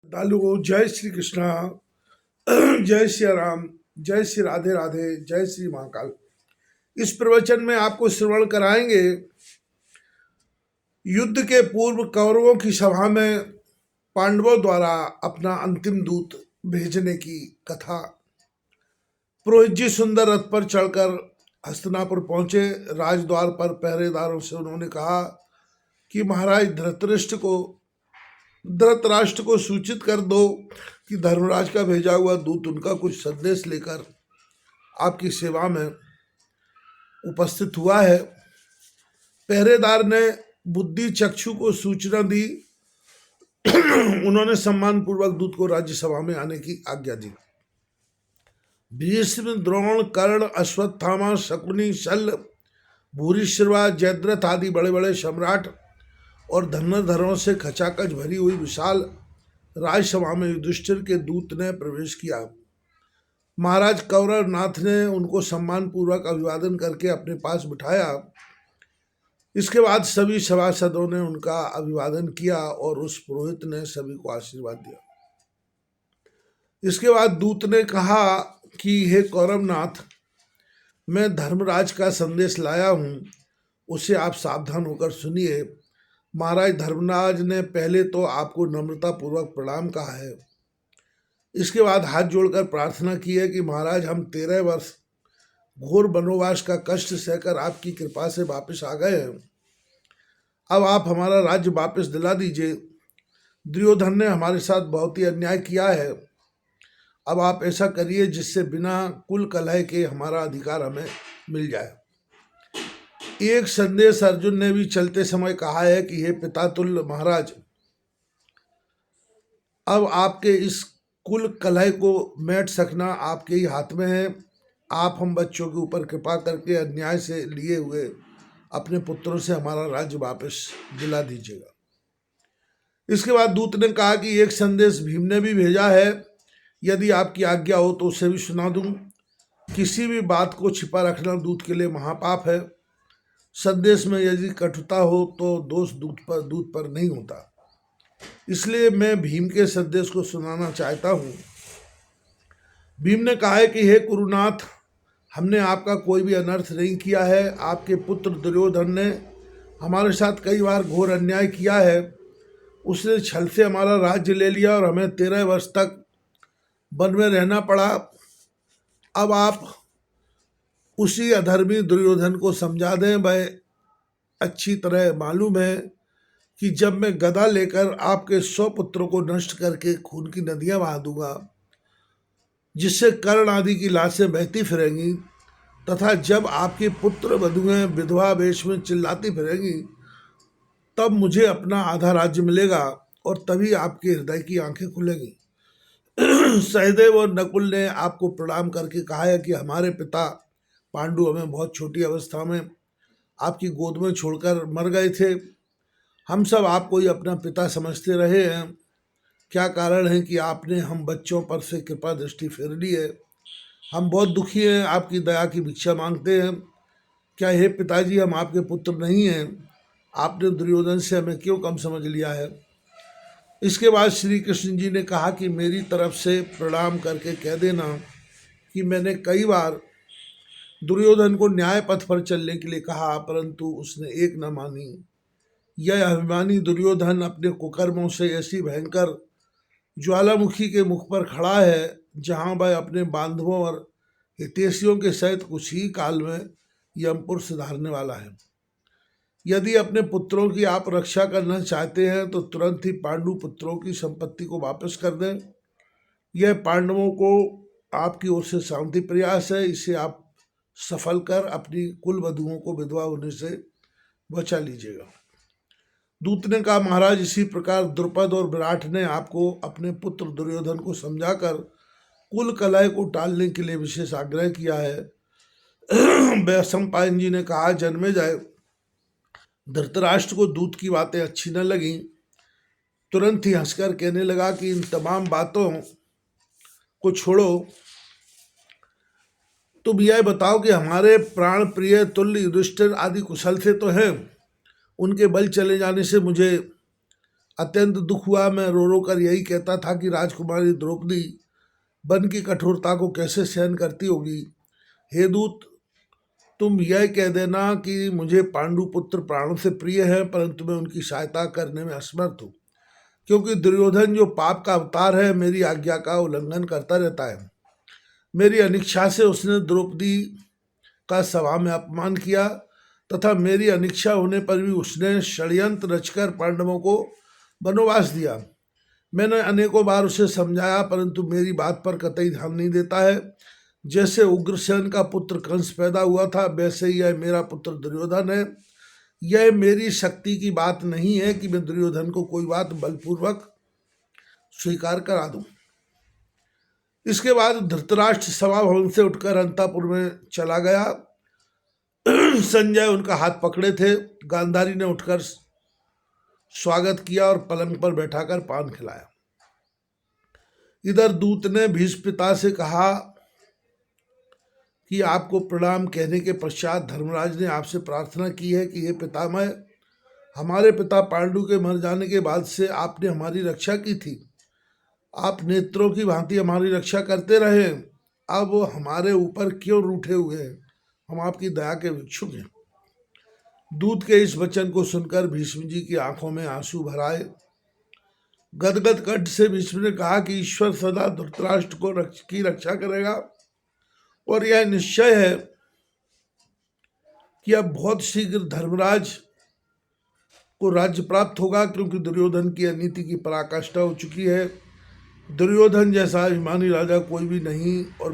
दालू जय श्री कृष्णा। जय श्री राम। जय श्री राधे राधे। जय श्री महाकाल। इस प्रवचन में आपको श्रवण कराएंगे युद्ध के पूर्व कौरवों की सभा में पांडवों द्वारा अपना अंतिम दूत भेजने की कथा। पुरोहित जी सुंदर रथ पर चढ़कर हस्तिनापुर पहुंचे। राजद्वार पर पहरेदारों से उन्होंने कहा कि महाराज धृतराष्ट्र को सूचित कर दो कि धर्मराज का भेजा हुआ दूत उनका कुछ संदेश लेकर आपकी सेवा में उपस्थित हुआ है। पहरेदार ने बुद्धि चक्षु को सूचना दी। उन्होंने सम्मान पूर्वक दूत को राज्यसभा में आने की आज्ञा दी। भीष्म, द्रोण, कर्ण, अश्वत्थामा, शकुनी, शल्य, भूरिश्रवा, जयद्रथ आदि बड़े बड़े सम्राट और धनुर्धरों से खचाखच भरी हुई विशाल राजसभा में युधिष्ठिर के दूत ने प्रवेश किया। महाराज कौरवनाथ ने उनको सम्मान पूर्वक अभिवादन करके अपने पास बिठाया। इसके बाद सभी सभासदों ने उनका अभिवादन किया और उस पुरोहित ने सभी को आशीर्वाद दिया। इसके बाद दूत ने कहा कि हे कौरवनाथ, मैं धर्मराज का संदेश लाया हूँ, उसे आप सावधान होकर सुनिए। महाराज धर्मराज ने पहले तो आपको नम्रता पूर्वक प्रणाम कहा है। इसके बाद हाथ जोड़कर प्रार्थना की है कि महाराज, हम 13 वर्ष घोर वनवास का कष्ट सहकर आपकी कृपा से वापस आ गए हैं। अब आप हमारा राज्य वापस दिला दीजिए। दुर्योधन ने हमारे साथ बहुत ही अन्याय किया है। अब आप ऐसा करिए जिससे बिना कुल कलह के हमारा अधिकार हमें मिल जाए। एक संदेश अर्जुन ने भी चलते समय कहा है कि हे पितातुल्य महाराज, अब आपके इस कुल कलह को मेट सकना आपके ही हाथ में है। आप हम बच्चों के ऊपर कृपा करके अन्याय से लिए हुए अपने पुत्रों से हमारा राज्य वापस दिला दीजिएगा। इसके बाद दूत ने कहा कि एक संदेश भीम ने भी भेजा है, यदि आपकी आज्ञा हो तो उसे भी सुना दूं। किसी भी बात को छिपा रखना दूत के लिए महापाप है। संदेश में यदि कटुता हो तो दोष दूत पर नहीं होता। इसलिए मैं भीम के संदेश को सुनाना चाहता हूँ। भीम ने कहा है कि हे कुरुनाथ, हमने आपका कोई भी अनर्थ नहीं किया है। आपके पुत्र दुर्योधन ने हमारे साथ कई बार घोर अन्याय किया है। उसने छल से हमारा राज्य ले लिया और हमें 13 वर्ष तक वन में रहना पड़ा। अब आप उसी अधर्मी दुर्योधन को समझा दें। वह अच्छी तरह मालूम है कि जब मैं गदा लेकर आपके 100 पुत्रों को नष्ट करके खून की नदियां बहा दूंगा, जिससे कर्ण आदि की लाशें बहती फिरेंगी, तथा जब आपके पुत्र वधुएं विधवा वेश में चिल्लाती फिरेंगी, तब मुझे अपना आधा राज्य मिलेगा और तभी आपके हृदय की आंखें खुलेंगी। सहदेव और नकुल ने आपको प्रणाम करके कहा है कि हमारे पिता पांडु हमें बहुत छोटी अवस्था में आपकी गोद में छोड़कर मर गए थे। हम सब आपको ही अपना पिता समझते रहे हैं। क्या कारण है कि आपने हम बच्चों पर से कृपा दृष्टि फेर ली है? हम बहुत दुखी हैं, आपकी दया की भिक्षा मांगते हैं। क्या हे पिताजी, हम आपके पुत्र नहीं हैं? आपने दुर्योधन से हमें क्यों कम समझ लिया है? इसके बाद श्री कृष्ण जी ने कहा कि मेरी तरफ से प्रणाम करके कह देना कि मैंने कई बार दुर्योधन को न्याय पथ पर चलने के लिए कहा, परंतु उसने एक न मानी। यह अभिमानी दुर्योधन अपने कुकर्मों से ऐसी भयंकर ज्वालामुखी के मुख पर खड़ा है, जहां वह अपने बांधवों और हितैषियों के सहित कुछ ही काल में यमपुर सुधारने वाला है। यदि अपने पुत्रों की आप रक्षा करना चाहते हैं तो तुरंत ही पांडु पुत्रों की संपत्ति को वापस कर दें। यह पांडवों को आपकी ओर से शांति प्रयास है। इसे आप सफल कर अपनी कुल वधुओं को विधवा होने से बचा लीजिएगा। दूत ने कहा, महाराज, इसी प्रकार द्रुपद और विराट ने आपको अपने पुत्र दुर्योधन को समझाकर कुल कलह को टालने के लिए विशेष आग्रह किया है। वैशंपायन जी ने कहा, जन्मेजय, धृतराष्ट्र को दूत की बातें अच्छी न लगी। तुरंत ही हंसकर कहने लगा कि इन तमाम बातों को छोड़ो, तुम यह बताओ कि हमारे प्राण प्रिय तुल्य युधिष्ठिर आदि कुशल से तो हैं। उनके बल चले जाने से मुझे अत्यंत दुख हुआ। मैं रो रो कर यही कहता था कि राजकुमारी द्रौपदी वन की कठोरता को कैसे सहन करती होगी। हे दूत, तुम यह कह देना कि मुझे पांडु पुत्र प्राणों से प्रिय है, परंतु मैं उनकी सहायता करने में असमर्थ हूँ, क्योंकि दुर्योधन जो पाप का अवतार है, मेरी आज्ञा का उल्लंघन करता रहता है। मेरी अनिच्छा से उसने द्रौपदी का सभा में अपमान किया, तथा मेरी अनिच्छा होने पर भी उसने षड्यंत्र रचकर पांडवों को वनवास दिया। मैंने अनेकों बार उसे समझाया, परंतु मेरी बात पर कतई ध्यान नहीं देता है। जैसे उग्रसेन का पुत्र कंस पैदा हुआ था, वैसे ही यह मेरा पुत्र दुर्योधन है। यह मेरी शक्ति की बात नहीं है कि मैं दुर्योधन को कोई बात बलपूर्वक स्वीकार करा दूं। इसके बाद धृतराष्ट्र सभा भवन से उठकर अंतापुर में चला गया। संजय उनका हाथ पकड़े थे। गांधारी ने उठकर स्वागत किया और पलंग पर बैठाकर पान खिलाया। इधर दूत ने भीष्म पिता से कहा कि आपको प्रणाम कहने के पश्चात धर्मराज ने आपसे प्रार्थना की है कि हे पितामह, हमारे पिता पांडु के मर जाने के बाद से आपने हमारी रक्षा की थी। आप नेत्रों की भांति हमारी रक्षा करते रहे। अब हमारे ऊपर क्यों रूठे हुए हैं? हम आपकी दया के भिक्षुक हैं। दूत के इस वचन को सुनकर भीष्म जी की आंखों में आंसू भर आए। गदगद कंठ से भीष्म ने कहा कि ईश्वर सदा धृतराष्ट्र को की रक्षा करेगा, और यह निश्चय है कि अब बहुत शीघ्र धर्मराज को राज्य प्राप्त होगा, क्योंकि दुर्योधन की अनीति की पराकाष्ठा हो चुकी है। दुर्योधन जैसा अभिमानी राजा कोई भी नहीं, और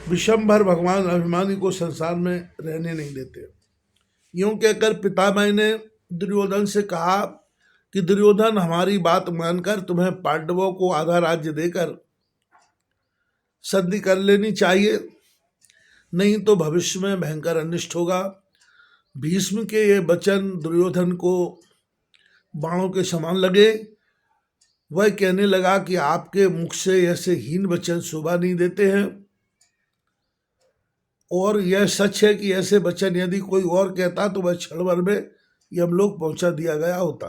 विशंभर भगवान अभिमानी को संसार में रहने नहीं देते। यूं कहकर पितामह ने दुर्योधन से कहा कि दुर्योधन, हमारी बात मानकर तुम्हें पांडवों को आधा राज्य देकर संधि कर लेनी चाहिए, नहीं तो भविष्य में भयंकर अनिष्ट होगा। भीष्म के ये वचन दुर्योधन को बाणों के समान लगे। वह कहने लगा कि आपके मुख से ऐसे हीन वचन शोभा नहीं देते हैं, और यह सच है कि ऐसे वचन यदि कोई और कहता तो वह क्षण भर में यमलोक पहुंचा दिया गया होता।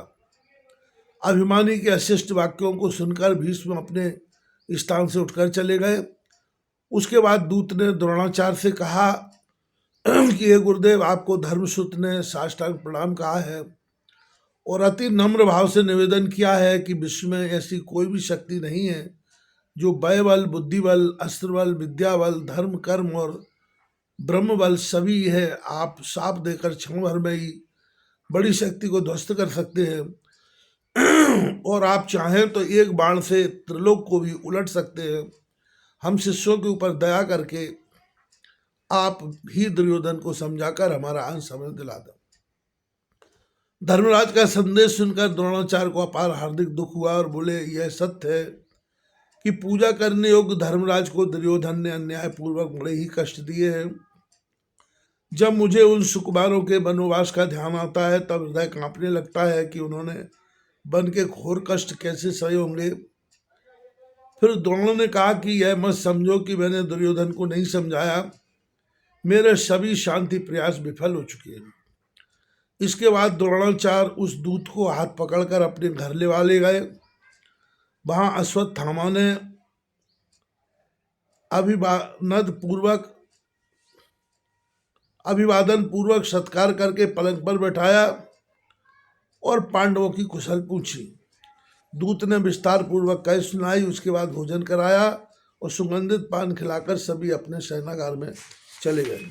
अभिमानी के अशिष्ट वाक्यों को सुनकर भीष्म अपने स्थान से उठकर चले गए। उसके बाद दूत ने द्रोणाचार्य से कहा कि हे गुरुदेव, आपको धर्मसूत ने साष्टांग प्रणाम कहा है और अति नम्र भाव से निवेदन किया है कि विश्व में ऐसी कोई भी शक्ति नहीं है जो वय बल, बुद्धि बल, अस्त्र बल, विद्या बल, धर्म, कर्म और ब्रह्म बल सभी है आप साप देकर क्षण भर में ही बड़ी शक्ति को ध्वस्त कर सकते हैं, और आप चाहें तो एक बाण से त्रिलोक को भी उलट सकते हैं। हम शिष्यों के ऊपर दया करके आप ही दुर्योधन को समझाकर हमारा अंश हमें दिला दो। धर्मराज का संदेश सुनकर द्रोणाचार्य को अपार हार्दिक दुख हुआ और बोले, यह सत्य है कि पूजा करने योग्य धर्मराज को दुर्योधन ने अन्यायपूर्वक बड़े ही कष्ट दिए हैं। जब मुझे उन सुकुमारों के वनवास का ध्यान आता है, तब हृदय कांपने लगता है कि उन्होंने वन के घोर कष्ट कैसे सहे होंगे। फिर द्रोण ने कहा कि यह मत समझो कि मैंने दुर्योधन को नहीं समझाया, मेरे सभी शांति प्रयास विफल हो चुके हैं। इसके बाद द्रोणाचार्य उस दूत को हाथ पकड़कर अपने घर ले गए। वहां अश्वत्थामा ने अभिवादन पूर्वक सत्कार करके पलंग पर बैठाया और पांडवों की कुशल पूछी। दूत ने विस्तार पूर्वक कह सुनाई। उसके बाद भोजन कराया और सुगंधित पान खिलाकर सभी अपने शयनागार में चले गए।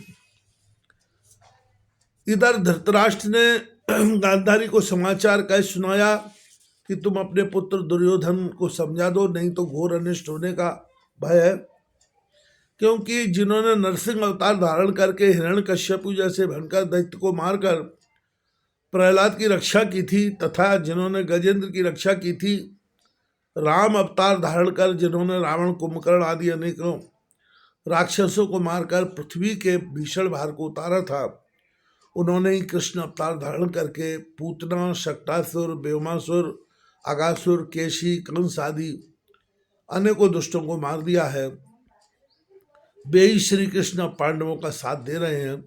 इधर धृतराष्ट्र ने गांधारी को समाचार कह सुनाया कि तुम अपने पुत्र दुर्योधन को समझा दो, नहीं तो घोर अनिष्ट होने का भय है। क्योंकि जिन्होंने नरसिंह अवतार धारण करके हिरण्यकश्यपु जैसे भयंकर दैत्य को मारकर प्रहलाद की रक्षा की थी, तथा जिन्होंने गजेंद्र की रक्षा की थी, राम अवतार धारण कर जिन्होंने रावण, कुंभकर्ण आदि अनेकों राक्षसों को मारकर पृथ्वी के भीषण भार को उतारा था, उन्होंने ही कृष्ण अवतार धारण करके पूतना, शक्टासुर, व्योमासुर, अगासुर, केशी, कंस आदि अनेकों दुष्टों को मार दिया है। वे ही श्री कृष्ण पांडवों का साथ दे रहे हैं।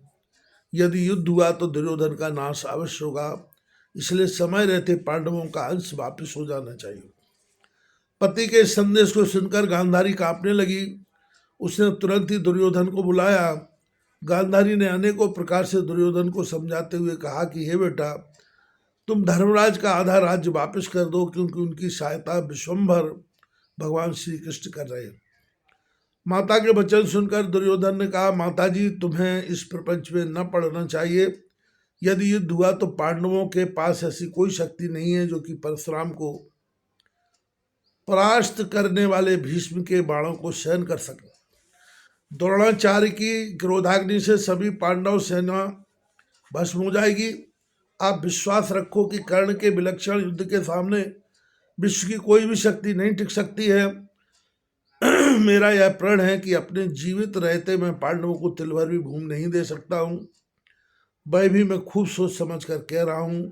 यदि युद्ध हुआ तो दुर्योधन का नाश अवश्य होगा। इसलिए समय रहते पांडवों का अंश वापस हो जाना चाहिए। पति के इस संदेश को सुनकर गांधारी कांपने लगी। उसने तुरंत ही दुर्योधन को बुलाया। गांधारी ने अनेकों प्रकार से दुर्योधन को समझाते हुए कहा कि हे बेटा, तुम धर्मराज का आधा राज्य वापस कर दो, क्योंकि उनकी सहायता विश्वम्भर भगवान श्री कृष्ण कर रहे हैं। माता के वचन सुनकर दुर्योधन ने कहा, माताजी, तुम्हें इस प्रपंच में न पड़ना चाहिए। यदि युद्ध हुआ तो पांडवों के पास ऐसी कोई शक्ति नहीं है जो कि परशुराम को परास्त करने वाले भीष्म के बाणों को सहन कर सके। द्रोणाचार्य की क्रोधाग्नि से सभी पांडव सेना भस्म हो जाएगी। आप विश्वास रखो कि कर्ण के विलक्षण युद्ध के सामने विश्व की कोई भी शक्ति नहीं टिक सकती है। मेरा यह प्रण है कि अपने जीवित रहते मैं पांडवों को तिल भर भी भूमि नहीं दे सकता हूँ। वह भी मैं खूब सोच समझ कर कह रहा हूँ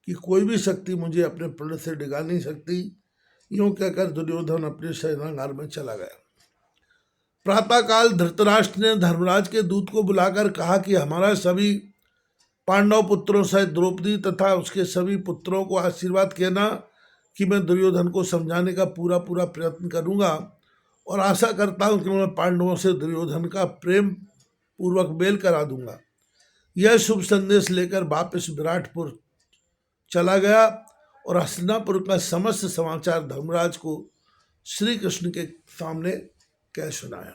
कि कोई भी शक्ति मुझे अपने प्रण से डिगा नहीं सकती। यूं कहकर दुर्योधन अपने सेनागार में चला गया। प्रातःकाल धृतराष्ट्र ने धर्मराज के दूत को बुलाकर कहा कि हमारा सभी पांडव पुत्रों सहित द्रौपदी तथा उसके सभी पुत्रों को आशीर्वाद कहना कि मैं दुर्योधन को समझाने का पूरा पूरा प्रयत्न करूंगा और आशा करता हूं कि मैं पांडवों से दुर्योधन का प्रेम पूर्वक मेल करा दूंगा। यह शुभ संदेश लेकर वापस विराटपुर चला गया और हस्तिनापुर का समस्त समाचार धर्मराज को श्री कृष्ण के सामने कह सुनाया।